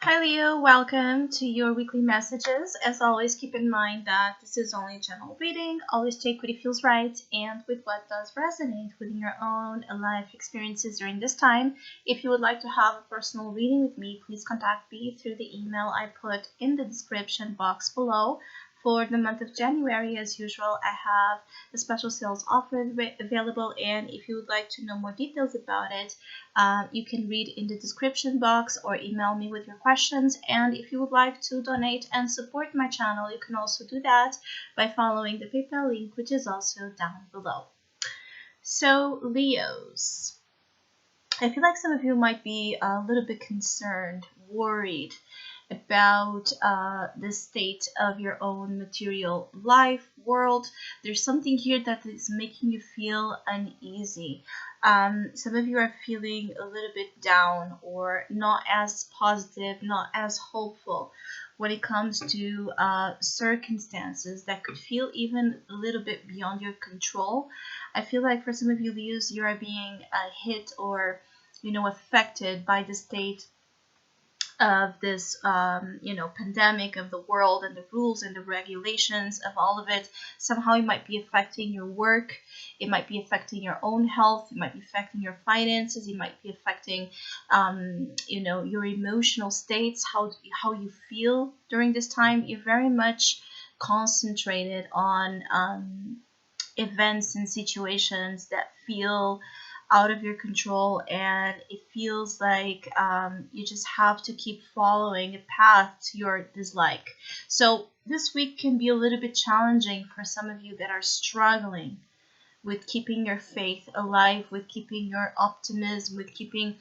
Hi Leo, welcome to your weekly messages. As always, keep in mind that this is only a general reading. Always take what it feels right and with what does resonate within your own life experiences during this time. If you would like to have a personal reading with me, please contact me through the email I put in the description box below. For the month of January, as usual, I have a special sales offer available, and if you would like to know more details about it, you can read in the description box or email me with your questions. And if you would like to donate and support my channel, you can also do that by following the PayPal link, which is also down below. So, Leos, I feel like some of you might be a little bit concerned, worried about the state of your own material life, world. There's something here that is making you feel uneasy. Some of you are feeling a little bit down or not as positive, not as hopeful when it comes to circumstances that could feel even a little bit beyond your control. I feel like for some of you, Leos, you are being hit or affected by the state of this pandemic, of the world and the rules and the regulations of all of it. Somehow it might be affecting your work, it might be affecting your own health, it might be affecting your finances, it might be affecting your emotional states, how you feel during this time. You're very much concentrated on events and situations that feel out of your control, and it feels like you just have to keep following a path to your dislike. So this week can be a little bit challenging for some of you that are struggling with keeping your faith alive, with keeping your optimism, with keeping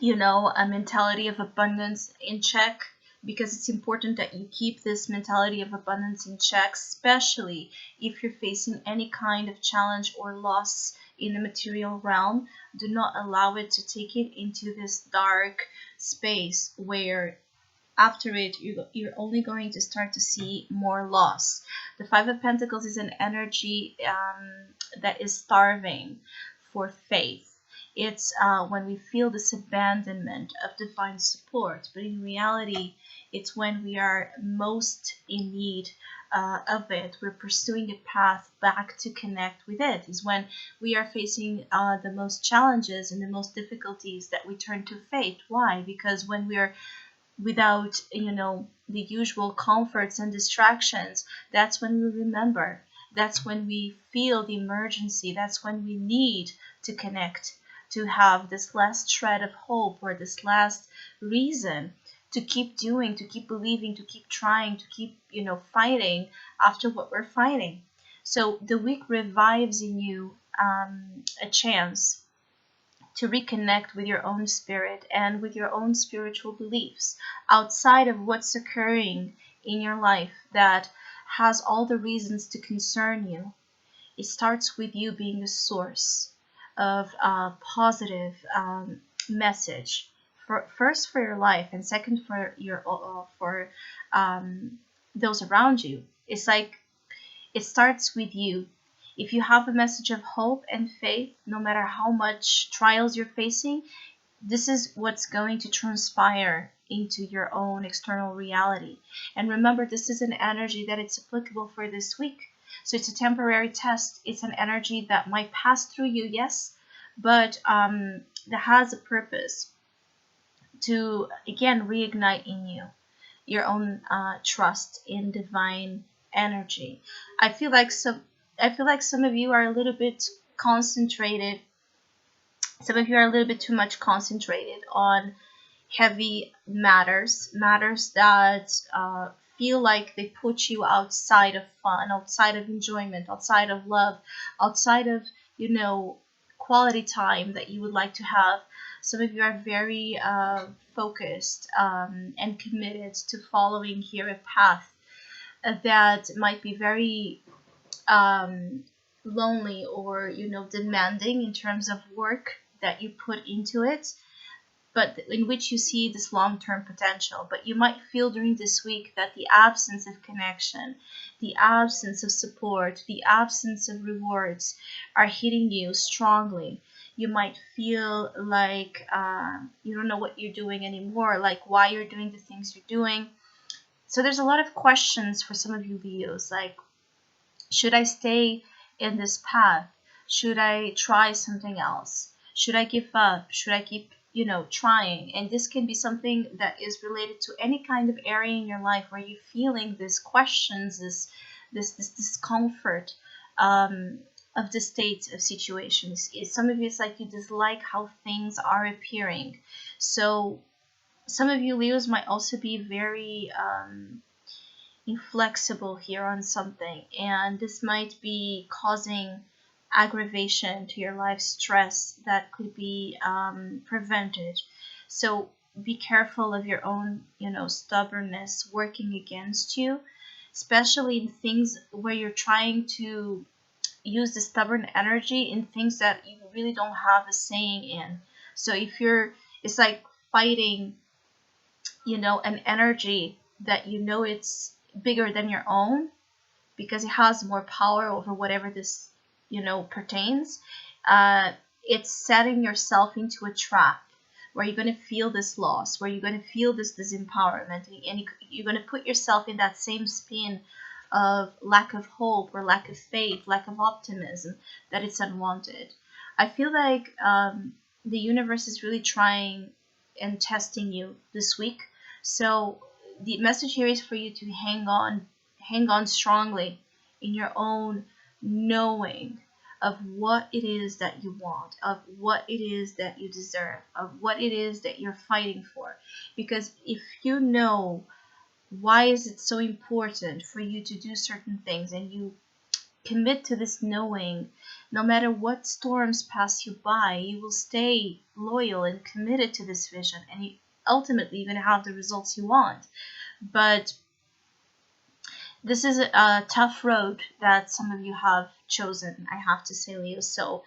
a mentality of abundance in check, because it's important that you keep this mentality of abundance in check, especially if you're facing any kind of challenge or loss in the material realm. Do not allow it to take it into this dark space where after it you're only going to start to see more loss. The Five of Pentacles is an energy that is starving for faith. It's when we feel this abandonment of divine support, but in reality, it's when we are most in need of it. We're pursuing a path back to connect with it. Is when we are facing the most challenges and the most difficulties that we turn to faith. Why? Because when we're without the usual comforts and distractions, that's when we remember. That's when we feel the emergency. That's when we need to connect, to have this last shred of hope or this last reason to keep doing, to keep believing, to keep trying, to keep fighting after what we're fighting. So the week revives in you a chance to reconnect with your own spirit and with your own spiritual beliefs outside of what's occurring in your life that has all the reasons to concern you. It starts with you being the source of a positive message, first for your life, and second for your those around you. It's like it starts with you. If you have a message of hope and faith, no matter how much trials you're facing, this is what's going to transpire into your own external reality. And remember, this is an energy that it's applicable for this week. So it's a temporary test. It's an energy that might pass through you, yes, but that has a purpose to, again, reignite in you your own trust in divine energy. I feel like some of you are a little bit concentrated. Some of you are a little bit too much concentrated on heavy matters that feel like they put you outside of fun, outside of enjoyment, outside of love, outside of quality time that you would like to have. Some of you are very focused and committed to following here a path that might be very lonely or demanding in terms of work that you put into it, but in which you see this long-term potential. But you might feel during this week that the absence of connection, the absence of support, the absence of rewards are hitting you strongly. You might feel like you don't know what you're doing anymore, like why you're doing the things you're doing. So there's a lot of questions for some of you Leos, like, should I stay in this path? Should I try something else? Should I give up? Should I keep, trying? And this can be something that is related to any kind of area in your life where you're feeling these questions, this discomfort um, of the state of situations. Some of you, it's like you dislike how things are appearing. So some of you Leos might also be very inflexible here on something, and this might be causing aggravation to your life, stress that could be prevented. So be careful of your own stubbornness working against you, especially in things where you're trying to use the stubborn energy in things that you really don't have a saying in. So if you're, it's like fighting an energy that it's bigger than your own, because it has more power over whatever this pertains. It's setting yourself into a trap where you're going to feel this loss, where you're going to feel this disempowerment, and you're going to put yourself in that same spin of lack of hope or lack of faith, lack of optimism, that it's unwanted. I feel like the universe is really trying and testing you this week. So the message here is for you to hang on strongly in your own knowing of what it is that you want, of what it is that you deserve, of what it is that you're fighting for. Because if you know why is it so important for you to do certain things, and you commit to this knowing, no matter what storms pass you by, you will stay loyal and committed to this vision, and you ultimately you're going to have the results you want. But this is a tough road that some of you have chosen, I have to say, Leo. So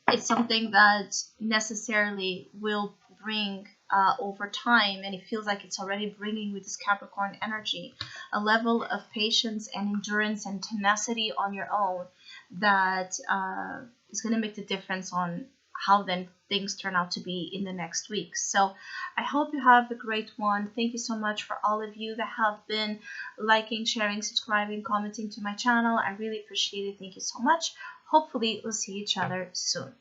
it's something that necessarily will bring over time, and it feels like it's already bringing with this Capricorn energy a level of patience and endurance and tenacity on your own that is going to make the difference on how then things turn out to be in the next week. So I hope you have a great one. Thank you so much for all of you that have been liking, sharing, subscribing, commenting to my channel. I really appreciate it. Thank you so much. Hopefully we'll see each other soon.